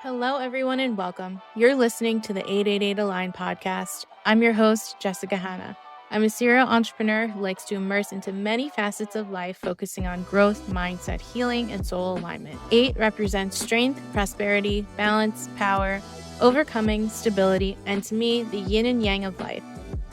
Hello, everyone, and welcome. You're listening to the 888 Align podcast. I'm your host, Jessica Hanna. I'm a serial entrepreneur who likes to immerse into many facets of life, focusing on growth, mindset, healing, and soul alignment. 8 represents strength, prosperity, balance, power, overcoming, stability, and to me, the yin and yang of life.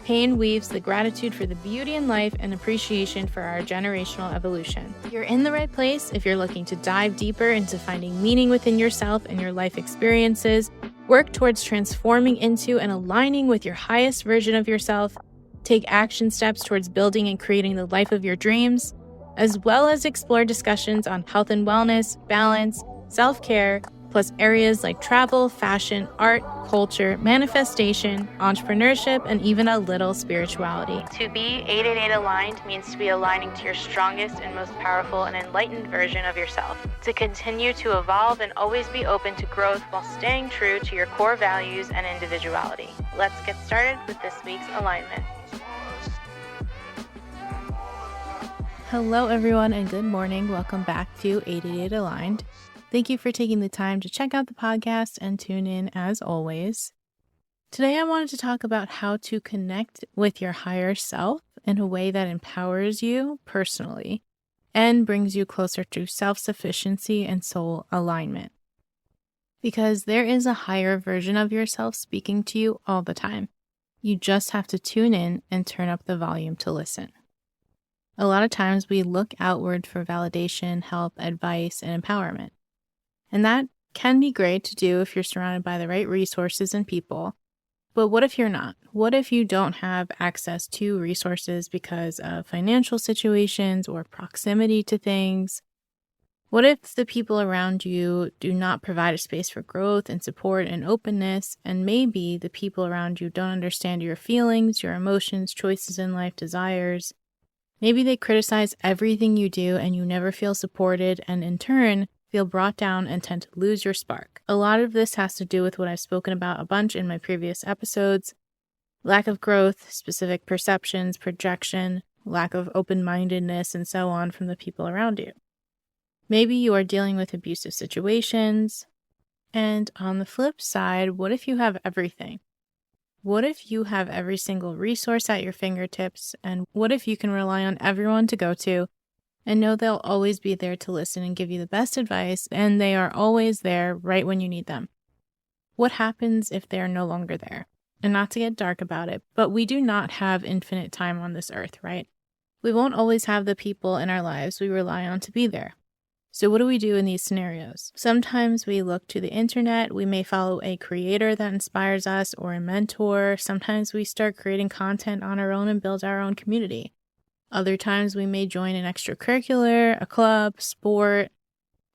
Pain weaves the gratitude for the beauty in life and appreciation for our generational evolution. You're in the right place if you're looking to dive deeper into finding meaning within yourself and your life experiences, work towards transforming into and aligning with your highest version of yourself, take action steps towards building and creating the life of your dreams, as well as explore discussions on health and wellness, balance, self-care, plus areas like travel, fashion, art, culture, manifestation, entrepreneurship, and even a little spirituality. To be 888 aligned means to be aligning to your strongest and most powerful and enlightened version of yourself. To continue to evolve and always be open to growth while staying true to your core values and individuality. Let's get started with this week's alignment. Hello, everyone, and good morning. Welcome back to 888 Aligned. Thank you for taking the time to check out the podcast and tune in as always. Today, I wanted to talk about how to connect with your higher self in a way that empowers you personally and brings you closer to self-sufficiency and soul alignment. Because there is a higher version of yourself speaking to you all the time. You just have to tune in and turn up the volume to listen. A lot of times we look outward for validation, help, advice, and empowerment. And that can be great to do if you're surrounded by the right resources and people. But what if you're not? What if you don't have access to resources because of financial situations or proximity to things? What if the people around you do not provide a space for growth and support and openness, and maybe the people around you don't understand your feelings, your emotions, choices in life, desires? Maybe they criticize everything you do and you never feel supported, and in turn, feel brought down and tend to lose your spark. A lot of this has to do with what I've spoken about a bunch in my previous episodes: lack of growth, specific perceptions, projection, lack of open-mindedness, and so on from the people around you. Maybe you are dealing with abusive situations. And on the flip side, what if you have everything? What if you have every single resource at your fingertips? And what if you can rely on everyone to go to and know they'll always be there to listen and give you the best advice, and they are always there right when you need them? What happens if they are no longer there? And not to get dark about it, but we do not have infinite time on this earth, right? We won't always have the people in our lives we rely on to be there. So what do we do in these scenarios? Sometimes we look to the internet. We may follow a creator that inspires us or a mentor. Sometimes we start creating content on our own and build our own community. Other times we may join an extracurricular, a club, sport,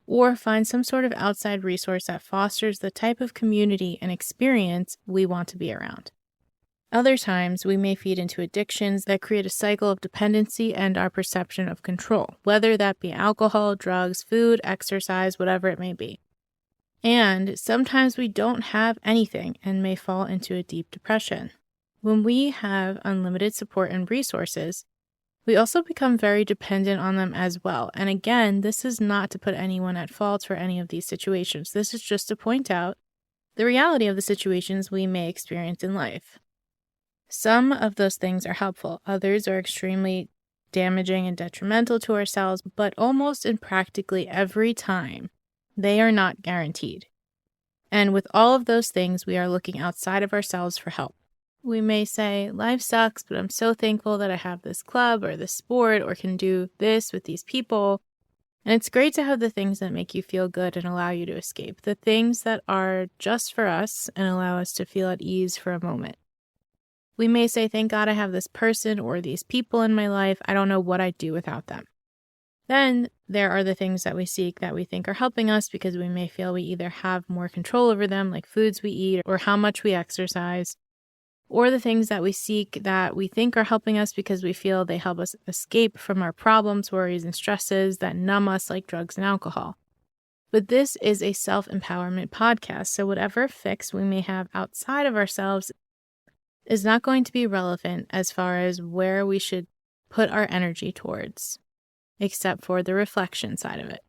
or find some sort of outside resource that fosters the type of community and experience we want to be around. Other times we may feed into addictions that create a cycle of dependency and our perception of control, whether that be alcohol, drugs, food, exercise, whatever it may be. And sometimes we don't have anything and may fall into a deep depression. When we have unlimited support and resources, we also become very dependent on them as well. And again, this is not to put anyone at fault for any of these situations. This is just to point out the reality of the situations we may experience in life. Some of those things are helpful. Others are extremely damaging and detrimental to ourselves, but almost in practically every time, they are not guaranteed. And with all of those things, we are looking outside of ourselves for help. We may say, life sucks, but I'm so thankful that I have this club or this sport or can do this with these people. And it's great to have the things that make you feel good and allow you to escape, the things that are just for us and allow us to feel at ease for a moment. We may say, thank God I have this person or these people in my life. I don't know what I'd do without them. Then there are the things that we seek that we think are helping us because we may feel we either have more control over them, like foods we eat or how much we exercise, or the things that we seek that we think are helping us because we feel they help us escape from our problems, worries, and stresses that numb us, like drugs and alcohol. But this is a self-empowerment podcast, so whatever fix we may have outside of ourselves is not going to be relevant as far as where we should put our energy towards, except for the reflection side of it.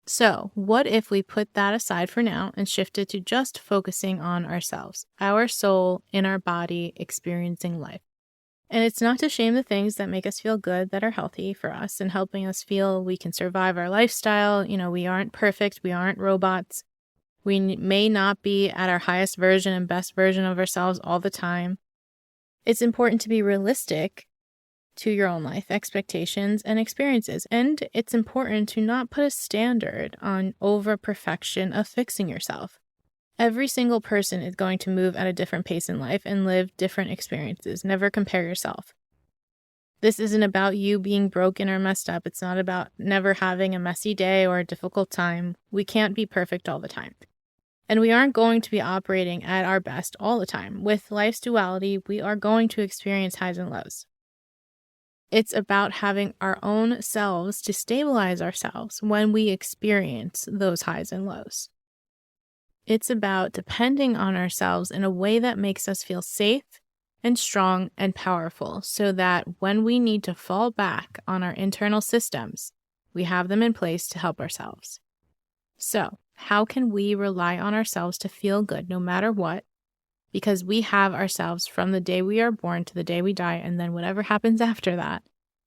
So, what if we put that aside for now and shifted to just focusing on ourselves, our soul in our body, experiencing life? And it's not to shame the things that make us feel good, that are healthy for us and helping us feel we can survive our lifestyle. We aren't perfect. We aren't robots. We may not be at our highest version and best version of ourselves all the time. It's important to be realistic to your own life expectations and experiences. And it's important to not put a standard on over perfection of fixing yourself. Every single person is going to move at a different pace in life and live different experiences. Never compare yourself. This isn't about you being broken or messed up. It's not about never having a messy day or a difficult time. We can't be perfect all the time. And we aren't going to be operating at our best all the time. With life's duality, we are going to experience highs and lows. It's about having our own selves to stabilize ourselves when we experience those highs and lows. It's about depending on ourselves in a way that makes us feel safe and strong and powerful so that when we need to fall back on our internal systems, we have them in place to help ourselves. So, how can we rely on ourselves to feel good no matter what? Because we have ourselves from the day we are born to the day we die, and then whatever happens after that,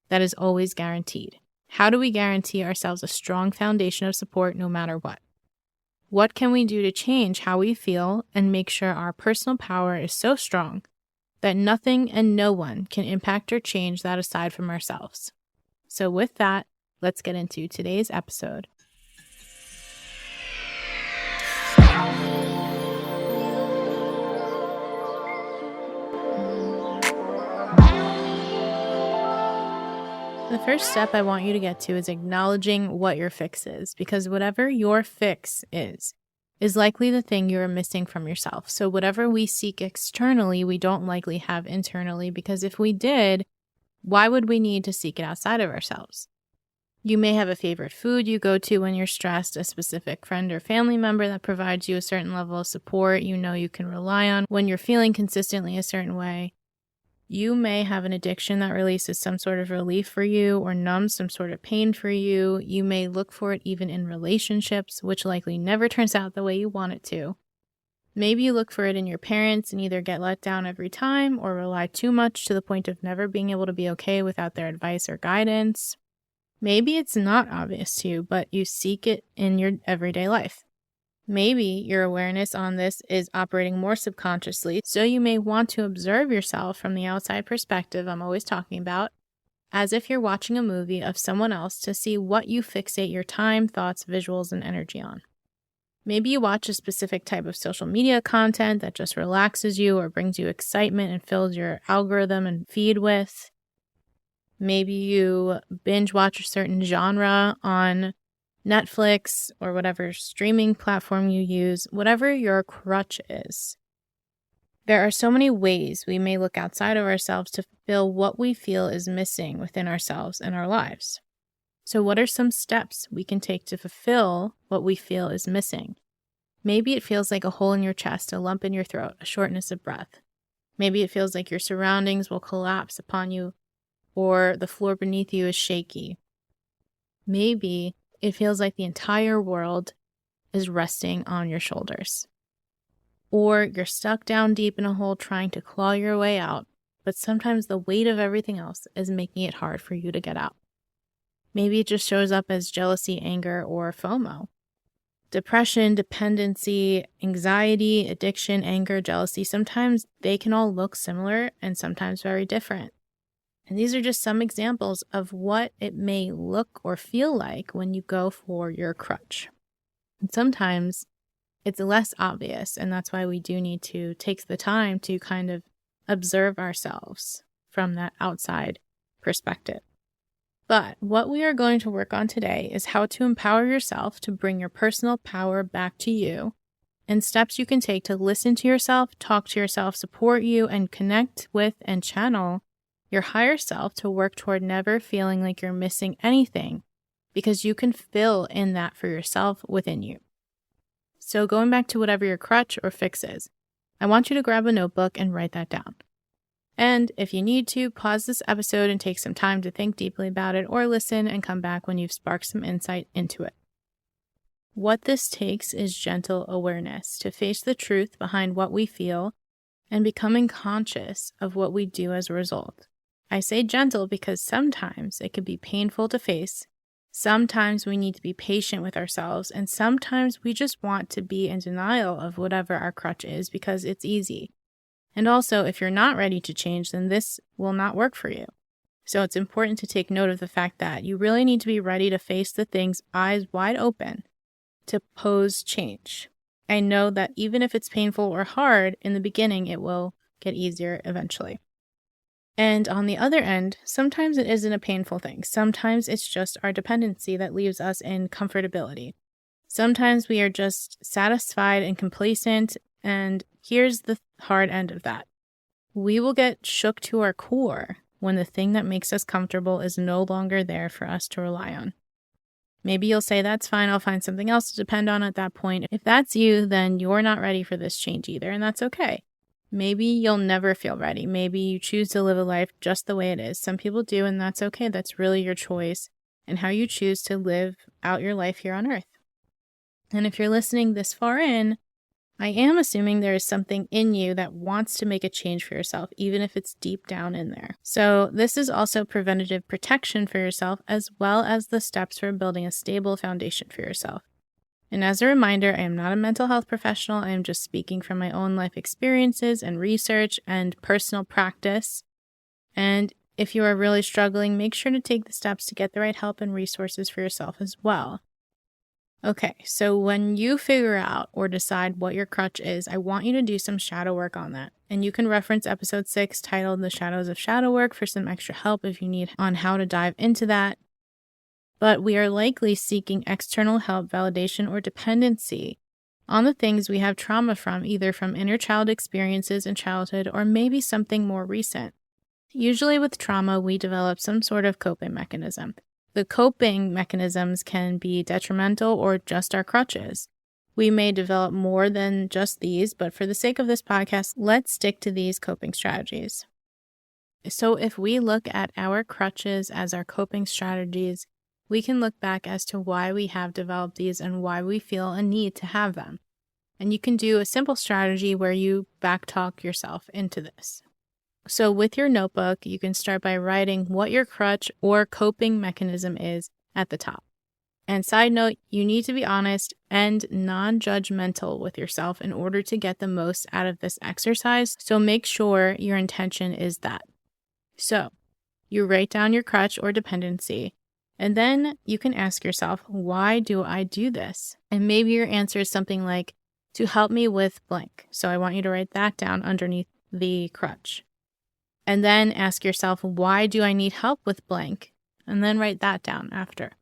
that is always guaranteed. How do we guarantee ourselves a strong foundation of support no matter what? What can we do to change how we feel and make sure our personal power is so strong that nothing and no one can impact or change that aside from ourselves? So with that, let's get into today's episode. The first step I want you to get to is acknowledging what your fix is, because whatever your fix is likely the thing you are missing from yourself. So whatever we seek externally, we don't likely have internally, because if we did, why would we need to seek it outside of ourselves? You may have a favorite food you go to when you're stressed, a specific friend or family member that provides you a certain level of support you can rely on when you're feeling consistently a certain way. You may have an addiction that releases some sort of relief for you or numbs some sort of pain for you. You may look for it even in relationships, which likely never turns out the way you want it to. Maybe you look for it in your parents and either get let down every time or rely too much to the point of never being able to be okay without their advice or guidance. Maybe it's not obvious to you, but you seek it in your everyday life. Maybe your awareness on this is operating more subconsciously, so you may want to observe yourself from the outside perspective I'm always talking about, as if you're watching a movie of someone else to see what you fixate your time, thoughts, visuals, and energy on. Maybe you watch a specific type of social media content that just relaxes you or brings you excitement and fills your algorithm and feed with. Maybe you binge watch a certain genre on Netflix or whatever streaming platform you use, whatever your crutch is. There are so many ways we may look outside of ourselves to fulfill what we feel is missing within ourselves and our lives. So what are some steps we can take to fulfill what we feel is missing? Maybe it feels like a hole in your chest, a lump in your throat, a shortness of breath. Maybe it feels like your surroundings will collapse upon you or the floor beneath you is shaky. Maybe it feels like the entire world is resting on your shoulders. Or you're stuck down deep in a hole trying to claw your way out, but sometimes the weight of everything else is making it hard for you to get out. Maybe it just shows up as jealousy, anger, or FOMO. Depression, dependency, anxiety, addiction, anger, jealousy, sometimes they can all look similar and sometimes very different. And these are just some examples of what it may look or feel like when you go for your crutch. And sometimes it's less obvious, and that's why we do need to take the time to kind of observe ourselves from that outside perspective. But what we are going to work on today is how to empower yourself to bring your personal power back to you, and steps you can take to listen to yourself, talk to yourself, support you, and connect with and channel your higher self to work toward never feeling like you're missing anything, because you can fill in that for yourself within you. So going back to whatever your crutch or fix is, I want you to grab a notebook and write that down. And if you need to, pause this episode and take some time to think deeply about it, or listen and come back when you've sparked some insight into it. What this takes is gentle awareness to face the truth behind what we feel and becoming conscious of what we do as a result. I say gentle because sometimes it can be painful to face. Sometimes we need to be patient with ourselves, and sometimes we just want to be in denial of whatever our crutch is because it's easy. And also, if you're not ready to change, then this will not work for you. So it's important to take note of the fact that you really need to be ready to face the things eyes wide open to pose change. I know that even if it's painful or hard in the beginning, it will get easier eventually. And on the other end, sometimes it isn't a painful thing. Sometimes it's just our dependency that leaves us in comfortability. Sometimes we are just satisfied and complacent, and here's the hard end of that. We will get shook to our core when the thing that makes us comfortable is no longer there for us to rely on. Maybe you'll say, that's fine, I'll find something else to depend on at that point. If that's you, then you're not ready for this change either, and that's okay. Maybe you'll never feel ready. Maybe you choose to live a life just the way it is. Some people do, and that's okay. That's really your choice and how you choose to live out your life here on earth. And if you're listening this far in, I am assuming there is something in you that wants to make a change for yourself, even if it's deep down in there. So this is also preventative protection for yourself, as well as the steps for building a stable foundation for yourself. And as a reminder, I am not a mental health professional. I am just speaking from my own life experiences and research and personal practice. And if you are really struggling, make sure to take the steps to get the right help and resources for yourself as well. Okay, so when you figure out or decide what your crutch is, I want you to do some shadow work on that. And you can reference episode 6 titled The Shadows of Shadow Work for some extra help if you need on how to dive into that. But we are likely seeking external help, validation, or dependency on the things we have trauma from, either from inner child experiences in childhood or maybe something more recent. Usually with trauma, we develop some sort of coping mechanism. The coping mechanisms can be detrimental or just our crutches. We may develop more than just these, but for the sake of this podcast, let's stick to these coping strategies. So if we look at our crutches as our coping strategies, we can look back as to why we have developed these and why we feel a need to have them. And you can do a simple strategy where you backtalk yourself into this. So with your notebook, you can start by writing what your crutch or coping mechanism is at the top. And side note, you need to be honest and non-judgmental with yourself in order to get the most out of this exercise. So make sure your intention is that. So you write down your crutch or dependency. And then you can ask yourself, why do I do this? And maybe your answer is something like, to help me with blank. So I want you to write that down underneath the crutch. And then ask yourself, why do I need help with blank? And then write that down after.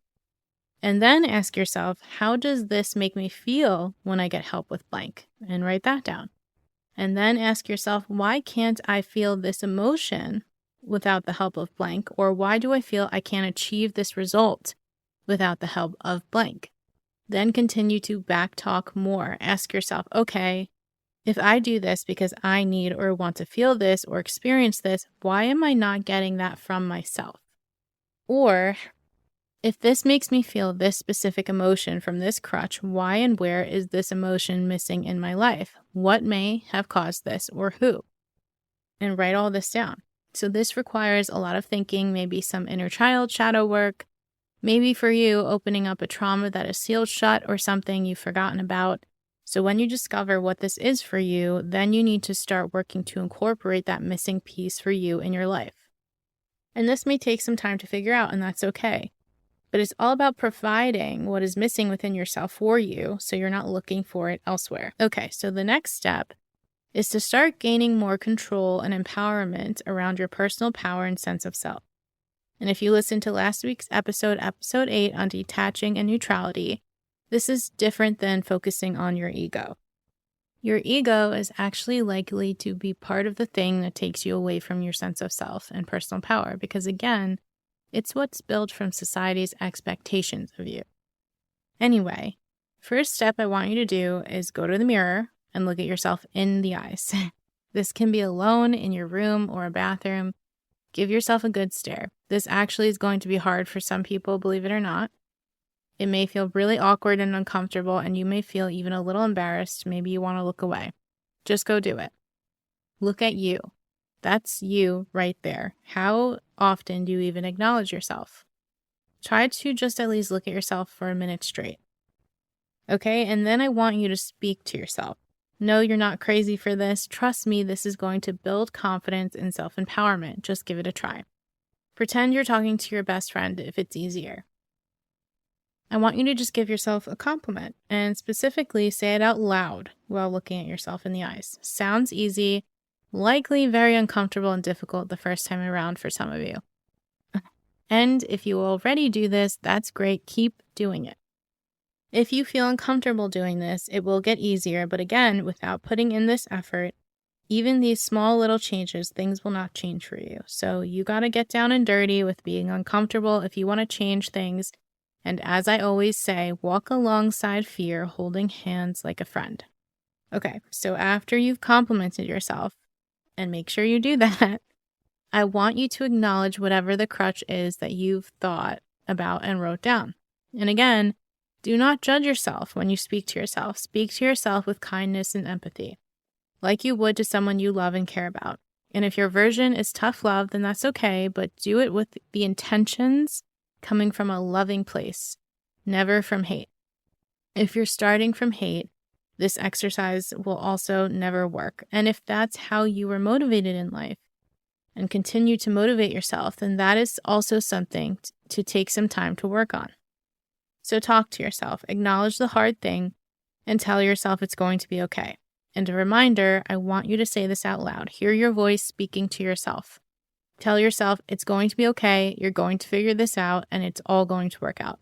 And then ask yourself, how does this make me feel when I get help with blank? And write that down. And then ask yourself, why can't I feel this emotion without the help of blank? Or why do I feel I can't achieve this result without the help of blank? Then continue to backtalk more. Ask yourself, okay, if I do this because I need or want to feel this or experience this, why am I not getting that from myself? Or if this makes me feel this specific emotion from this crutch, why and where is this emotion missing in my life? What may have caused this or who? And write all this down. So this requires a lot of thinking, maybe some inner child shadow work, maybe for you opening up a trauma that is sealed shut or something you've forgotten about. So when you discover what this is for you, then you need to start working to incorporate that missing piece for you in your life. And this may take some time to figure out, and that's okay. But it's all about providing what is missing within yourself for you, so you're not looking for it elsewhere. Okay, so the next step is to start gaining more control and empowerment around your personal power and sense of self. And if you listen to last week's episode 8 on detaching and neutrality, this is different than focusing on your ego. Your ego is actually likely to be part of the thing that takes you away from your sense of self and personal power, because again, it's what's built from society's expectations of you. Anyway, first step I want you to do is go to the mirror and look at yourself in the eyes. This can be alone in your room or a bathroom. Give yourself a good stare. This actually is going to be hard for some people, believe it or not. It may feel really awkward and uncomfortable, and you may feel even a little embarrassed. Maybe you want to look away. Just go do it. Look at you. That's you right there. How often do you even acknowledge yourself? Try to just at least look at yourself for a minute straight. Okay, and then I want you to speak to yourself. No, you're not crazy for this. Trust me, this is going to build confidence and self-empowerment. Just give it a try. Pretend you're talking to your best friend if it's easier. I want you to just give yourself a compliment and specifically say it out loud while looking at yourself in the eyes. Sounds easy, likely very uncomfortable and difficult the first time around for some of you. And if you already do this, that's great. Keep doing it. If you feel uncomfortable doing this, it will get easier. But again, without putting in this effort, even these small little changes, things will not change for you. So you got to get down and dirty with being uncomfortable if you want to change things. And as I always say, walk alongside fear, holding hands like a friend. Okay, so after you've complimented yourself, and make sure you do that, I want you to acknowledge whatever the crutch is that you've thought about and wrote down. And again, do not judge yourself when you speak to yourself. Speak to yourself with kindness and empathy, like you would to someone you love and care about. And if your version is tough love, then that's okay, but do it with the intentions coming from a loving place, never from hate. If you're starting from hate, this exercise will also never work. And if that's how you were motivated in life and continue to motivate yourself, then that is also something to take some time to work on. So talk to yourself, acknowledge the hard thing, and tell yourself it's going to be okay. And a reminder, I want you to say this out loud. Hear your voice speaking to yourself. Tell yourself it's going to be okay, you're going to figure this out, and it's all going to work out.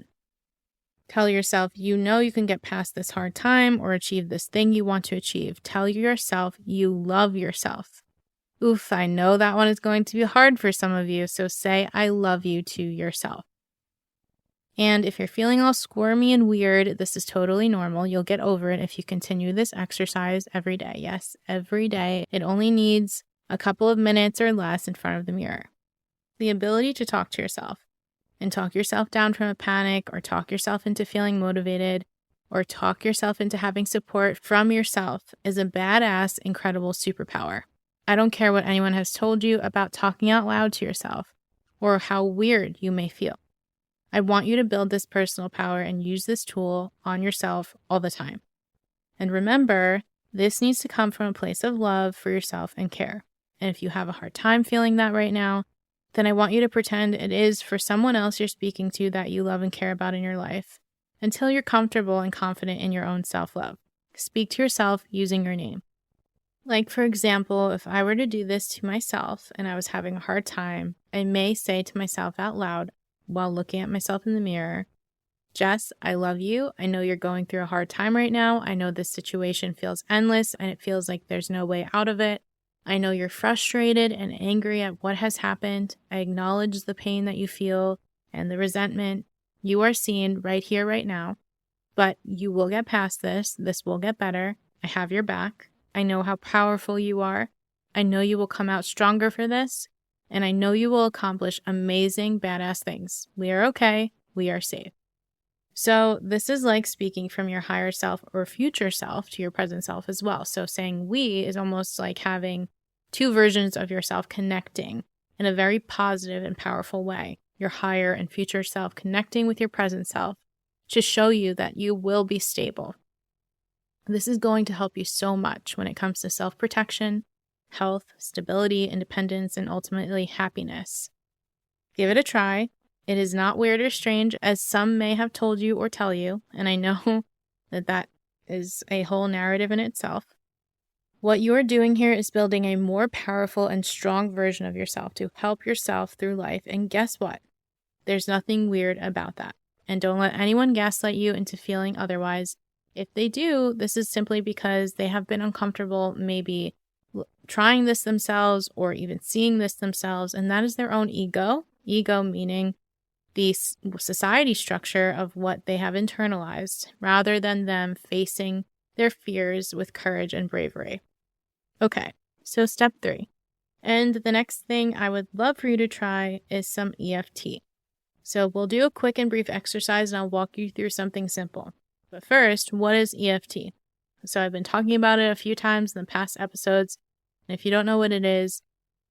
Tell yourself you know you can get past this hard time or achieve this thing you want to achieve. Tell yourself you love yourself. Oof, I know that one is going to be hard for some of you, so say I love you to yourself. And if you're feeling all squirmy and weird, this is totally normal. You'll get over it if you continue this exercise every day. Yes, every day. It only needs a couple of minutes or less in front of the mirror. The ability to talk to yourself and talk yourself down from a panic or talk yourself into feeling motivated or talk yourself into having support from yourself is a badass, incredible superpower. I don't care what anyone has told you about talking out loud to yourself or how weird you may feel. I want you to build this personal power and use this tool on yourself all the time. And remember, this needs to come from a place of love for yourself and care. And if you have a hard time feeling that right now, then I want you to pretend it is for someone else you're speaking to that you love and care about in your life until you're comfortable and confident in your own self-love. Speak to yourself using your name. Like, for example, if I were to do this to myself and I was having a hard time, I may say to myself out loud while looking at myself in the mirror, Jess, I love you. I know you're going through a hard time right now. I know this situation feels endless and it feels like there's no way out of it. I know you're frustrated and angry at what has happened. I acknowledge the pain that you feel and the resentment. You are seen right here, right now. But you will get past this. This will get better. I have your back. I know how powerful you are. I know you will come out stronger for this. And I know you will accomplish amazing, badass things. We are okay. We are safe. So this is like speaking from your higher self or future self to your present self as well. So saying we is almost like having two versions of yourself connecting in a very positive and powerful way. Your higher and future self connecting with your present self to show you that you will be stable. This is going to help you so much when it comes to self-protection, health, stability, independence, and ultimately happiness. Give it a try. It is not weird or strange as some may have told you or tell you, and I know that is a whole narrative in itself. What you are doing here is building a more powerful and strong version of yourself to help yourself through life, and guess what? There's nothing weird about that. And don't let anyone gaslight you into feeling otherwise. If they do, this is simply because they have been uncomfortable maybe trying this themselves or even seeing this themselves, and that is their own ego. Ego meaning the society structure of what they have internalized, rather than them facing their fears with courage and bravery. Okay, so step 3. And the next thing I would love for you to try is some EFT. So we'll do a quick and brief exercise and I'll walk you through something simple. But first, what is EFT? So I've been talking about it a few times in the past episodes. And if you don't know what it is,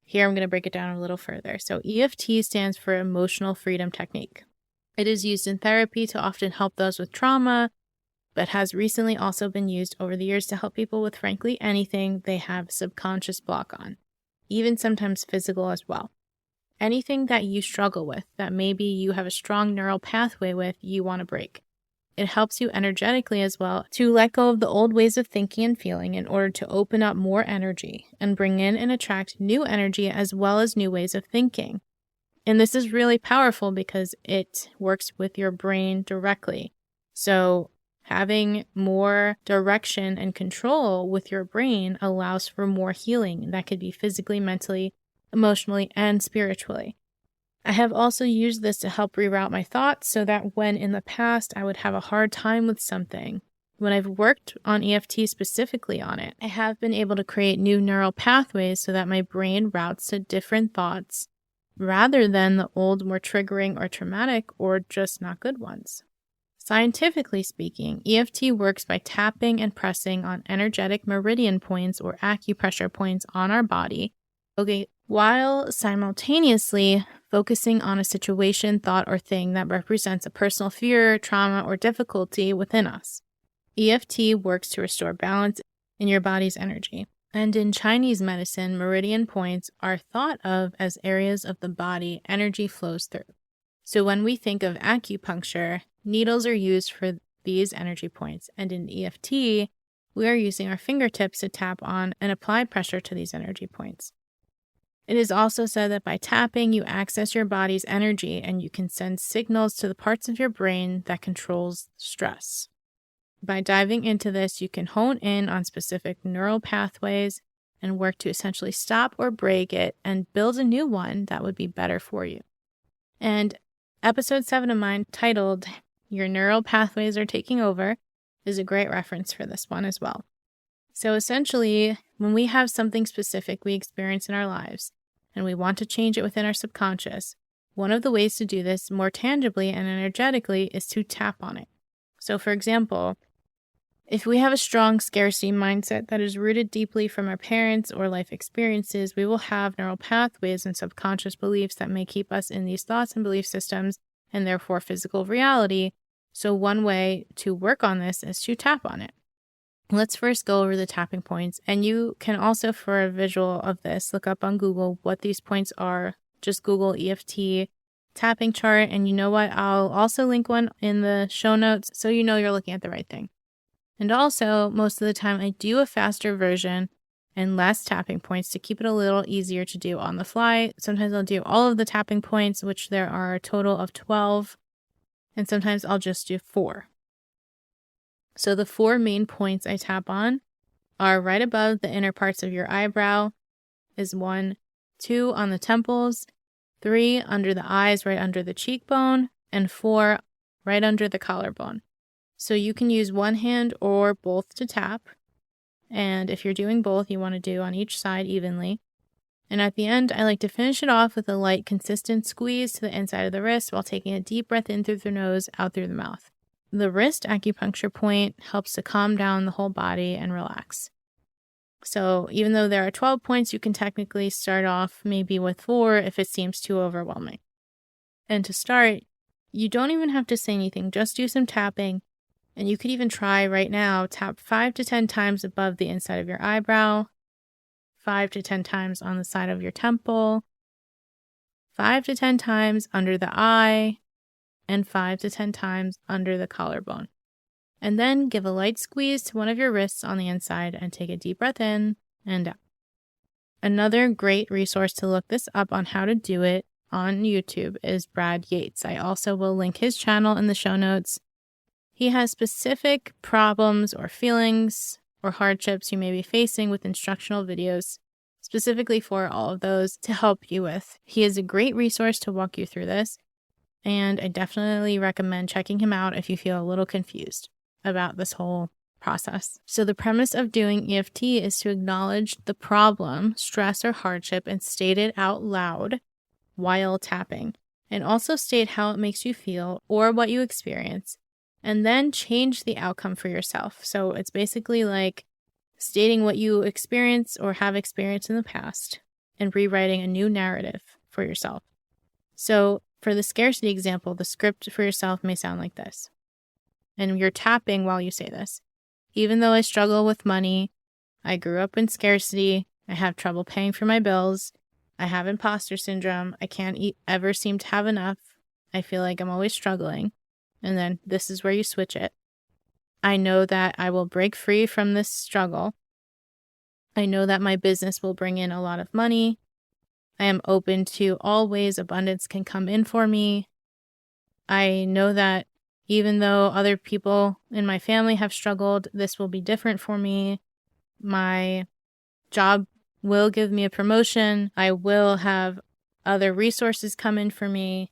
here I'm going to break it down a little further. So EFT stands for Emotional Freedom Technique. It is used in therapy to often help those with trauma, but has recently also been used over the years to help people with frankly anything they have subconscious block on, even sometimes physical as well. Anything that you struggle with, that maybe you have a strong neural pathway with, you want to break. It helps you energetically as well to let go of the old ways of thinking and feeling in order to open up more energy and bring in and attract new energy as well as new ways of thinking. And this is really powerful because it works with your brain directly. So having more direction and control with your brain allows for more healing. That could be physically, mentally, emotionally, and spiritually. I have also used this to help reroute my thoughts so that when in the past I would have a hard time with something, when I've worked on EFT specifically on it, I have been able to create new neural pathways so that my brain routes to different thoughts rather than the old, more triggering or traumatic or just not good ones. Scientifically speaking, EFT works by tapping and pressing on energetic meridian points or acupressure points on our body, while simultaneously focusing on a situation, thought, or thing that represents a personal fear, trauma, or difficulty within us. EFT works to restore balance in your body's energy. And in Chinese medicine, meridian points are thought of as areas of the body energy flows through. So when we think of acupuncture, needles are used for these energy points. And in EFT, we are using our fingertips to tap on and apply pressure to these energy points. It is also said that by tapping, you access your body's energy and you can send signals to the parts of your brain that controls stress. By diving into this, you can hone in on specific neural pathways and work to essentially stop or break it and build a new one that would be better for you. And episode 7 of mine, titled Your Neural Pathways Are Taking Over, is a great reference for this one as well. So essentially, when we have something specific we experience in our lives and we want to change it within our subconscious, one of the ways to do this more tangibly and energetically is to tap on it. So for example, if we have a strong scarcity mindset that is rooted deeply from our parents or life experiences, we will have neural pathways and subconscious beliefs that may keep us in these thoughts and belief systems and therefore physical reality. So one way to work on this is to tap on it. Let's first go over the tapping points, and you can also, for a visual of this, look up on Google what these points are. Just Google EFT tapping chart, and you know what? I'll also link one in the show notes so you know you're looking at the right thing. And also, most of the time, I do a faster version and less tapping points to keep it a little easier to do on the fly. Sometimes I'll do all of the tapping points, which there are a total of 12, and sometimes I'll just do 4. So the 4 main points I tap on are right above the inner parts of your eyebrow is 1, 2 on the temples, 3 under the eyes, right under the cheekbone, and 4 right under the collarbone. So you can use one hand or both to tap. And if you're doing both, you want to do on each side evenly. And at the end, I like to finish it off with a light, consistent squeeze to the inside of the wrist while taking a deep breath in through the nose, out through the mouth. The wrist acupuncture point helps to calm down the whole body and relax. So even though there are 12 points, you can technically start off maybe with 4 if it seems too overwhelming. And to start, you don't even have to say anything, just do some tapping. And you could even try right now, tap 5 to 10 times above the inside of your eyebrow, 5 to 10 times on the side of your temple, 5 to 10 times under the eye, and 5 to 10 times under the collarbone. And then give a light squeeze to one of your wrists on the inside and take a deep breath in and out. Another great resource to look this up on how to do it on YouTube is Brad Yates. I also will link his channel in the show notes. He has specific problems or feelings or hardships you may be facing with instructional videos specifically for all of those to help you with. He is a great resource to walk you through this. And I definitely recommend checking him out if you feel a little confused about this whole process. So the premise of doing EFT is to acknowledge the problem, stress, or hardship and state it out loud while tapping. and also state how it makes you feel or what you experience, and then change the outcome for yourself. So it's basically like stating what you experience or have experienced in the past and rewriting a new narrative for yourself. So for the scarcity example, the script for yourself may sound like this. And you're tapping while you say this. Even though I struggle with money, I grew up in scarcity, I have trouble paying for my bills, I have imposter syndrome, I can't ever seem to have enough, I feel like I'm always struggling. And then this is where you switch it. I know that I will break free from this struggle. I know that my business will bring in a lot of money. I am open to all ways abundance can come in for me. I know that even though other people in my family have struggled, this will be different for me. My job will give me a promotion. I will have other resources come in for me.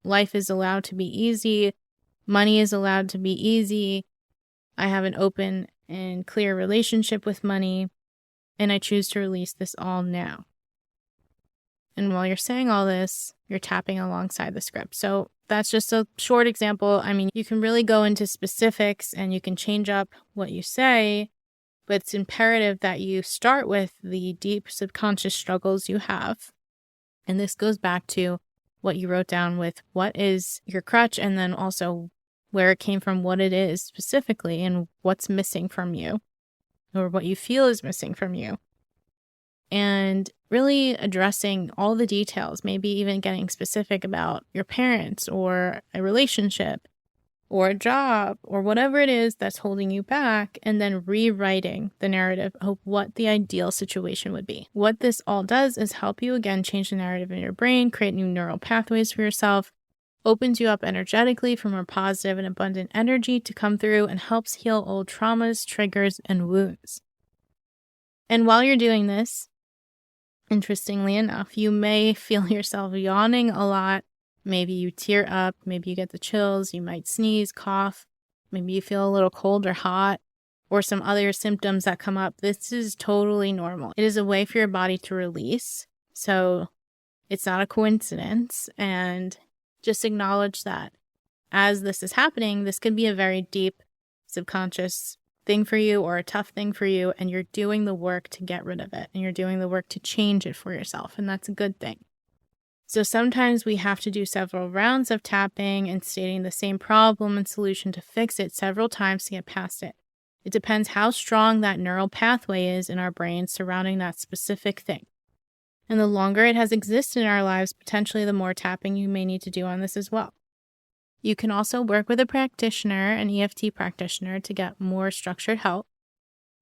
Life is allowed to be easy. Money is allowed to be easy. I have an open and clear relationship with money, and I choose to release this all now. And while you're saying all this, you're tapping alongside the script. So that's just a short example. I mean, you can really go into specifics and you can change up what you say, but it's imperative that you start with the deep subconscious struggles you have. And this goes back to what you wrote down with what is your crutch, and then also where it came from, what it is specifically, and what's missing from you, or what you feel is missing from you. And really addressing all the details, maybe even getting specific about your parents or a relationship or a job or whatever it is that's holding you back, and then rewriting the narrative of what the ideal situation would be. What this all does is help you, again, change the narrative in your brain, create new neural pathways for yourself, opens you up energetically for more positive and abundant energy to come through, and helps heal old traumas, triggers, and wounds. And while you're doing this, interestingly enough, you may feel yourself yawning a lot. Maybe you tear up, maybe you get the chills, you might sneeze, cough, maybe you feel a little cold or hot, or some other symptoms that come up. This is totally normal. It is a way for your body to release. So it's not a coincidence, and just acknowledge that as this is happening, this could be a very deep subconscious thing for you or a tough thing for you, and you're doing the work to get rid of it, and you're doing the work to change it for yourself, and that's a good thing. So sometimes we have to do several rounds of tapping and stating the same problem and solution to fix it several times to get past it. It depends how strong that neural pathway is in our brain surrounding that specific thing. And the longer it has existed in our lives, potentially the more tapping you may need to do on this as well. You can also work with a practitioner, an EFT practitioner, to get more structured help.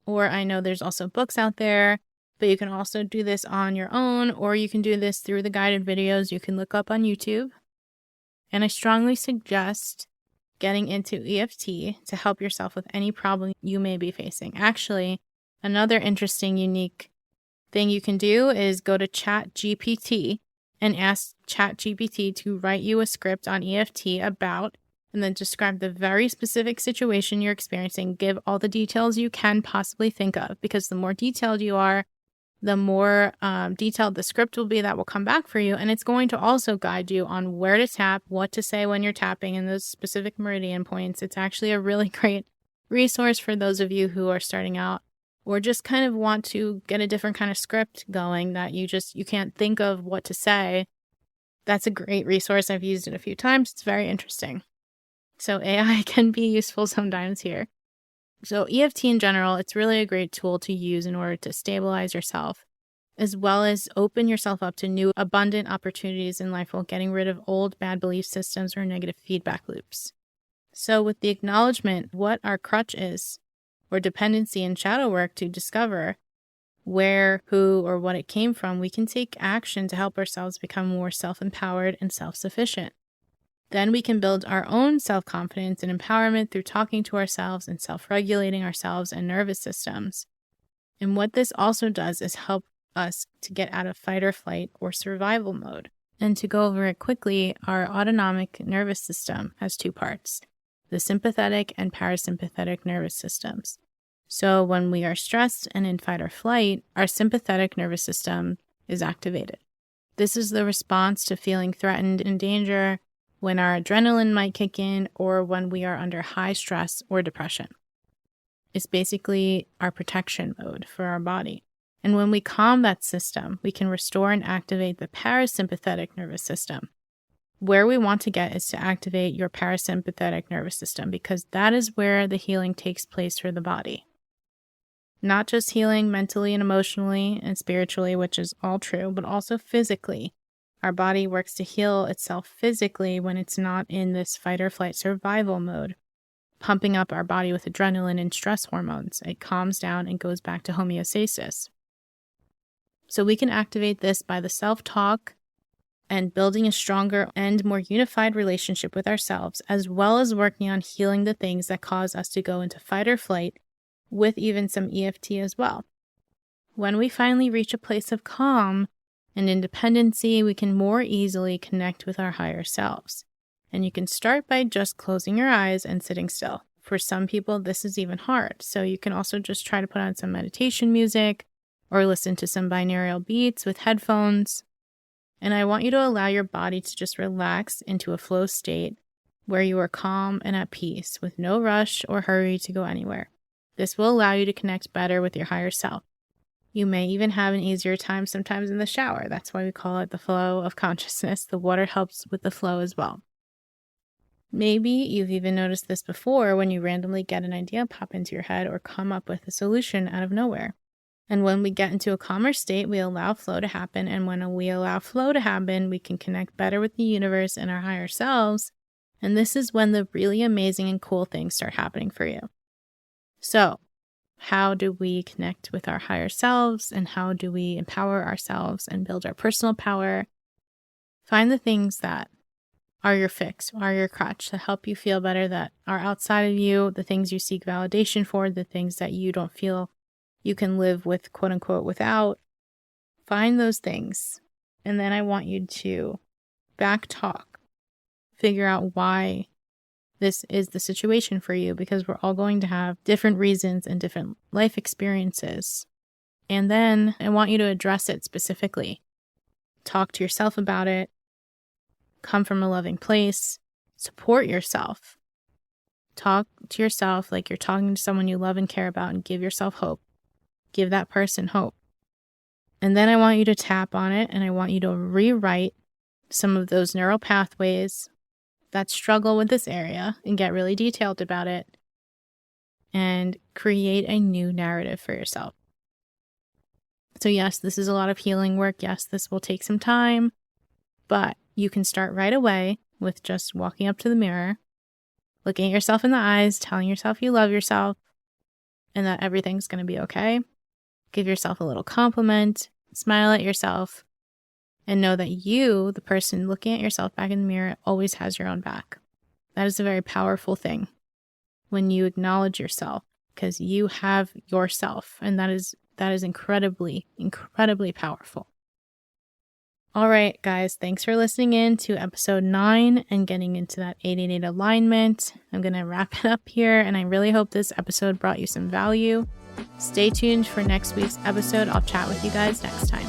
Or I know there's also books out there, but you can also do this on your own, or you can do this through the guided videos you can look up on YouTube. And I strongly suggest getting into EFT to help yourself with any problem you may be facing. Actually, another interesting, unique thing you can do is go to ChatGPT and ask ChatGPT to write you a script on EFT about, and then describe the very specific situation you're experiencing. Give all the details you can possibly think of, because the more detailed you are, the more detailed the script will be that will come back for you. And it's going to also guide you on where to tap, what to say when you're tapping in those specific meridian points. It's actually a really great resource for those of you who are starting out or just kind of want to get a different kind of script going that you can't think of what to say. That's a great resource. I've used it a few times. It's very interesting. So AI can be useful sometimes here. So EFT in general, it's really a great tool to use in order to stabilize yourself, as well as open yourself up to new abundant opportunities in life while getting rid of old bad belief systems or negative feedback loops. So with the acknowledgement what our crutch is, or dependency and shadow work to discover where, who, or what it came from, we can take action to help ourselves become more self-empowered and self-sufficient. Then we can build our own self-confidence and empowerment through talking to ourselves and self-regulating ourselves and nervous systems. And what this also does is help us to get out of fight or flight or survival mode. And to go over it quickly, our autonomic nervous system has two parts, the sympathetic and parasympathetic nervous systems. So when we are stressed and in fight or flight, our sympathetic nervous system is activated. This is the response to feeling threatened in danger, when our adrenaline might kick in, or when we are under high stress or depression. It's basically our protection mode for our body. And when we calm that system, we can restore and activate the parasympathetic nervous system. Where we want to get is to activate your parasympathetic nervous system, because that is where the healing takes place for the body. Not just healing mentally and emotionally and spiritually, which is all true, but also physically. Our body works to heal itself physically when it's not in this fight or flight survival mode, pumping up our body with adrenaline and stress hormones. It calms down and goes back to homeostasis. So we can activate this by the self-talk and building a stronger and more unified relationship with ourselves, as well as working on healing the things that cause us to go into fight or flight, with even some EFT as well. When we finally reach a place of calm and independency, we can more easily connect with our higher selves. And you can start by just closing your eyes and sitting still. For some people, this is even hard. So you can also just try to put on some meditation music or listen to some binaural beats with headphones. And I want you to allow your body to just relax into a flow state where you are calm and at peace with no rush or hurry to go anywhere. This will allow you to connect better with your higher self. You may even have an easier time sometimes in the shower. That's why we call it the flow of consciousness. The water helps with the flow as well. Maybe you've even noticed this before when you randomly get an idea pop into your head or come up with a solution out of nowhere. And when we get into a calmer state, we allow flow to happen. And when we allow flow to happen, we can connect better with the universe and our higher selves. And this is when the really amazing and cool things start happening for you. So, how do we connect with our higher selves, and how do we empower ourselves and build our personal power? Find the things that are your fix, are your crutch, that help you feel better, that are outside of you, the things you seek validation for, the things that you don't feel you can live with, quote unquote, without. Find those things. And then I want you to back talk, figure out why this is the situation for you, because we're all going to have different reasons and different life experiences. And then I want you to address it specifically. Talk to yourself about it. Come from a loving place. Support yourself. Talk to yourself like you're talking to someone you love and care about, and give yourself hope. Give that person hope. And then I want you to tap on it, and I want you to rewrite some of those neural pathways that struggle with this area and get really detailed about it and create a new narrative for yourself. So yes, this is a lot of healing work. Yes, this will take some time, but you can start right away with just walking up to the mirror, looking at yourself in the eyes, telling yourself you love yourself and that everything's going to be okay. Give yourself a little compliment, smile at yourself, and know that you, the person looking at yourself back in the mirror, always has your own back. That is a very powerful thing when you acknowledge yourself, because you have yourself, and that is incredibly, incredibly powerful. All right, guys, thanks for listening in to episode 9 and getting into that 888 alignment. I'm going to wrap it up here, and I really hope this episode brought you some value. Stay tuned for next week's episode. I'll chat with you guys next time.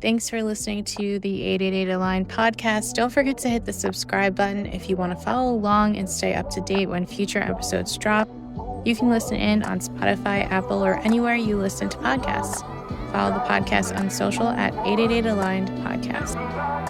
Thanks for listening to the 888 Aligned podcast. Don't forget to hit the subscribe button if you want to follow along and stay up to date when future episodes drop. You can listen in on Spotify, Apple, or anywhere you listen to podcasts. Follow the podcast on social at 888 Aligned Podcast.